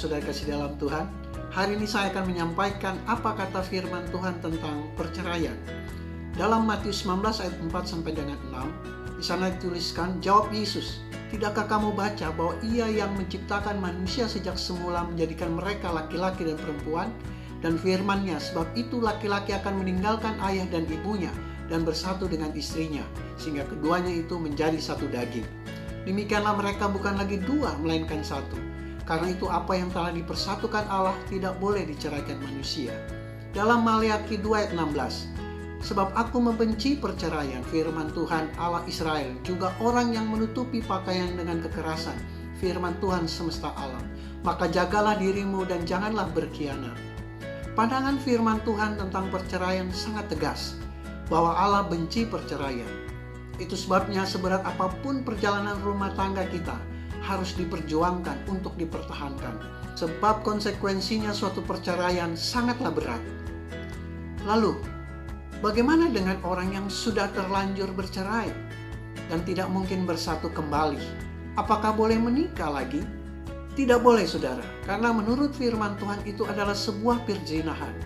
saudara kasih dalam Tuhan. Hari ini saya akan menyampaikan apa kata firman Tuhan tentang perceraian. Dalam Matius 19 ayat 4 sampai dengan 6, di sana dituliskan, jawab Yesus, tidakkah kamu baca bahwa Ia yang menciptakan manusia sejak semula menjadikan mereka laki-laki dan perempuan? Dan firman-Nya, sebab itu laki-laki akan meninggalkan ayah dan ibunya dan bersatu dengan istrinya, sehingga keduanya itu menjadi satu daging. Demikianlah mereka bukan lagi dua, melainkan satu. Karena itu apa yang telah dipersatukan Allah tidak boleh diceraikan manusia. Dalam Maleakhi 2 ayat 16, sebab aku membenci perceraian, firman Tuhan Allah Israel, juga orang yang menutupi pakaian dengan kekerasan, firman Tuhan semesta alam. Maka jagalah dirimu dan janganlah berkhianat. Pandangan firman Tuhan tentang perceraian sangat tegas, bahwa Allah benci perceraian. Itu sebabnya seberat apapun perjalanan rumah tangga kita harus diperjuangkan untuk dipertahankan. Sebab konsekuensinya suatu perceraian sangatlah berat. Lalu, bagaimana dengan orang yang sudah terlanjur bercerai dan tidak mungkin bersatu kembali? Apakah boleh menikah lagi? Tidak boleh, saudara, karena menurut firman Tuhan itu adalah sebuah perzinahan.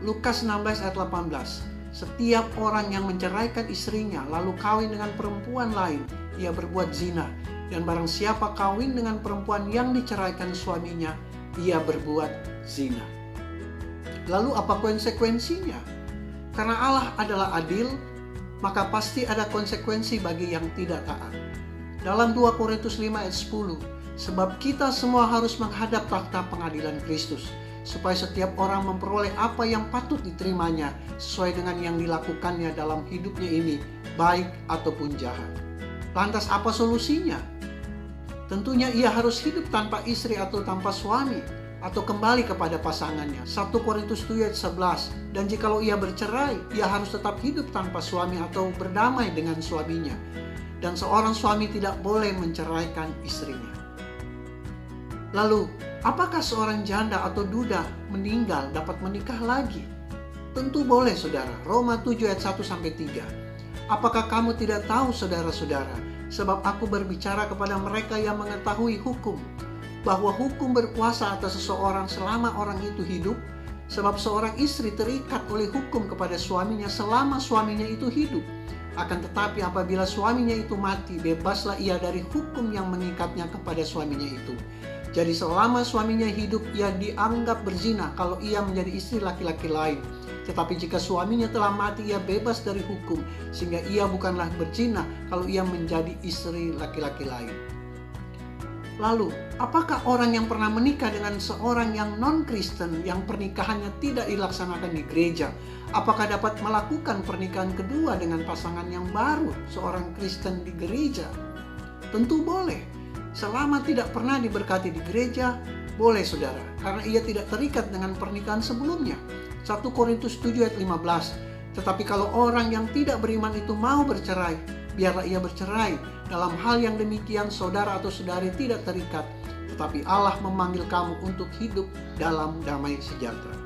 Lukas 16 ayat 18, setiap orang yang menceraikan istrinya lalu kawin dengan perempuan lain, ia berbuat zina. Dan barang siapa kawin dengan perempuan yang diceraikan suaminya, ia berbuat zina. Lalu apa konsekuensinya? Karena Allah adalah adil, maka pasti ada konsekuensi bagi yang tidak taat. Dalam 2 Korintus 5 ayat 10, sebab kita semua harus menghadap takhta pengadilan Kristus, supaya setiap orang memperoleh apa yang patut diterimanya sesuai dengan yang dilakukannya dalam hidupnya ini, baik ataupun jahat. Lantas apa solusinya? Tentunya ia harus hidup tanpa istri atau tanpa suami, atau kembali kepada pasangannya. 1 Korintus 7 ayat 11, dan jikalau ia bercerai, ia harus tetap hidup tanpa suami atau berdamai dengan suaminya. Dan seorang suami tidak boleh menceraikan istrinya. Lalu, apakah seorang janda atau duda meninggal dapat menikah lagi? Tentu boleh, saudara. Roma 7 ayat 1-3. Apakah kamu tidak tahu, saudara-saudara, sebab aku berbicara kepada mereka yang mengetahui hukum, bahwa hukum berkuasa atas seseorang selama orang itu hidup, sebab seorang istri terikat oleh hukum kepada suaminya selama suaminya itu hidup. Akan tetapi apabila suaminya itu mati, bebaslah ia dari hukum yang mengikatnya kepada suaminya itu. Jadi selama suaminya hidup, ia dianggap berzina kalau ia menjadi istri laki-laki lain. Tetapi jika suaminya telah mati, ia bebas dari hukum, sehingga ia bukanlah berzina kalau ia menjadi istri laki-laki lain. Lalu, apakah orang yang pernah menikah dengan seorang yang non-Kristen, yang pernikahannya tidak dilaksanakan di gereja, apakah dapat melakukan pernikahan kedua dengan pasangan yang baru, seorang Kristen di gereja? Tentu boleh. Selama tidak pernah diberkati di gereja, boleh, saudara, karena ia tidak terikat dengan pernikahan sebelumnya. 1 Korintus 7 ayat 15, tetapi kalau orang yang tidak beriman itu mau bercerai, biarlah ia bercerai. Dalam hal yang demikian, saudara atau saudari tidak terikat, tetapi Allah memanggil kamu untuk hidup dalam damai sejahtera.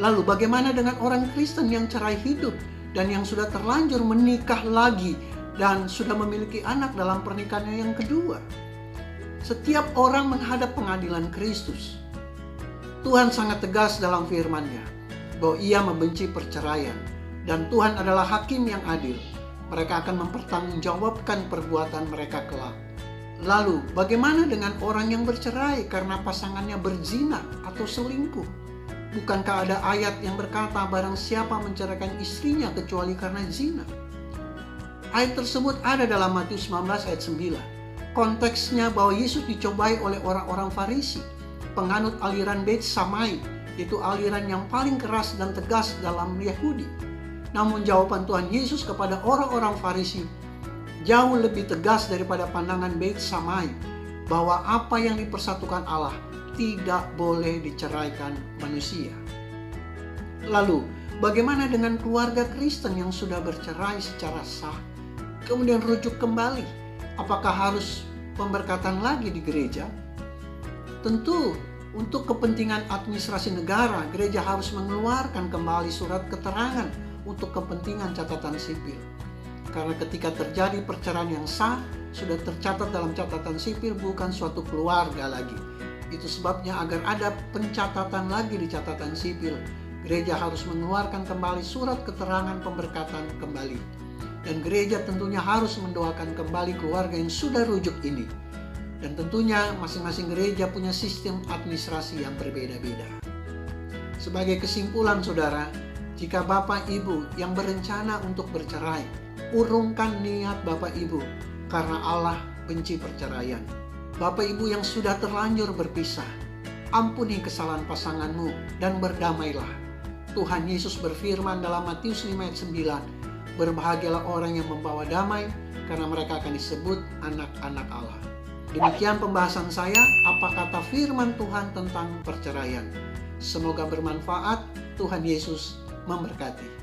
Lalu bagaimana dengan orang Kristen yang cerai hidup dan yang sudah terlanjur menikah lagi dan sudah memiliki anak dalam pernikahannya yang kedua? Setiap orang menghadap pengadilan Kristus. Tuhan sangat tegas dalam firman-Nya bahwa Ia membenci perceraian, dan Tuhan adalah hakim yang adil. Mereka akan mempertanggungjawabkan perbuatan mereka kelak. Lalu, bagaimana dengan orang yang bercerai karena pasangannya berzina atau selingkuh? Bukankah ada ayat yang berkata barang siapa menceraikan istrinya kecuali karena zina? Ayat tersebut ada dalam Matius 19 ayat 9. Konteksnya bahwa Yesus dicobai oleh orang-orang Farisi, penganut aliran Beit Shammai, itu aliran yang paling keras dan tegas dalam Yahudi. Namun jawaban Tuhan Yesus kepada orang-orang Farisi jauh lebih tegas daripada pandangan Beit Shammai, bahwa apa yang dipersatukan Allah tidak boleh diceraikan manusia. Lalu, bagaimana dengan keluarga Kristen yang sudah bercerai secara sah, kemudian rujuk kembali? Apakah harus pemberkatan lagi di gereja? Tentu, untuk kepentingan administrasi negara, gereja harus mengeluarkan kembali surat keterangan untuk kepentingan catatan sipil. Karena ketika terjadi perceraian yang sah, sudah tercatat dalam catatan sipil bukan suatu keluarga lagi. Itu sebabnya agar ada pencatatan lagi di catatan sipil, gereja harus mengeluarkan kembali surat keterangan pemberkatan kembali. Dan gereja tentunya harus mendoakan kembali keluarga yang sudah rujuk ini. Dan tentunya masing-masing gereja punya sistem administrasi yang berbeda-beda. Sebagai kesimpulan saudara, jika Bapak Ibu yang berencana untuk bercerai, urungkan niat Bapak Ibu karena Allah benci perceraian. Bapak Ibu yang sudah terlanjur berpisah, ampuni kesalahan pasanganmu dan berdamailah. Tuhan Yesus berfirman dalam Matius 5 ayat 9, berbahagialah orang yang membawa damai karena mereka akan disebut anak-anak Allah. Demikian pembahasan saya, apa kata firman Tuhan tentang perceraian. Semoga bermanfaat. Tuhan Yesus memberkati.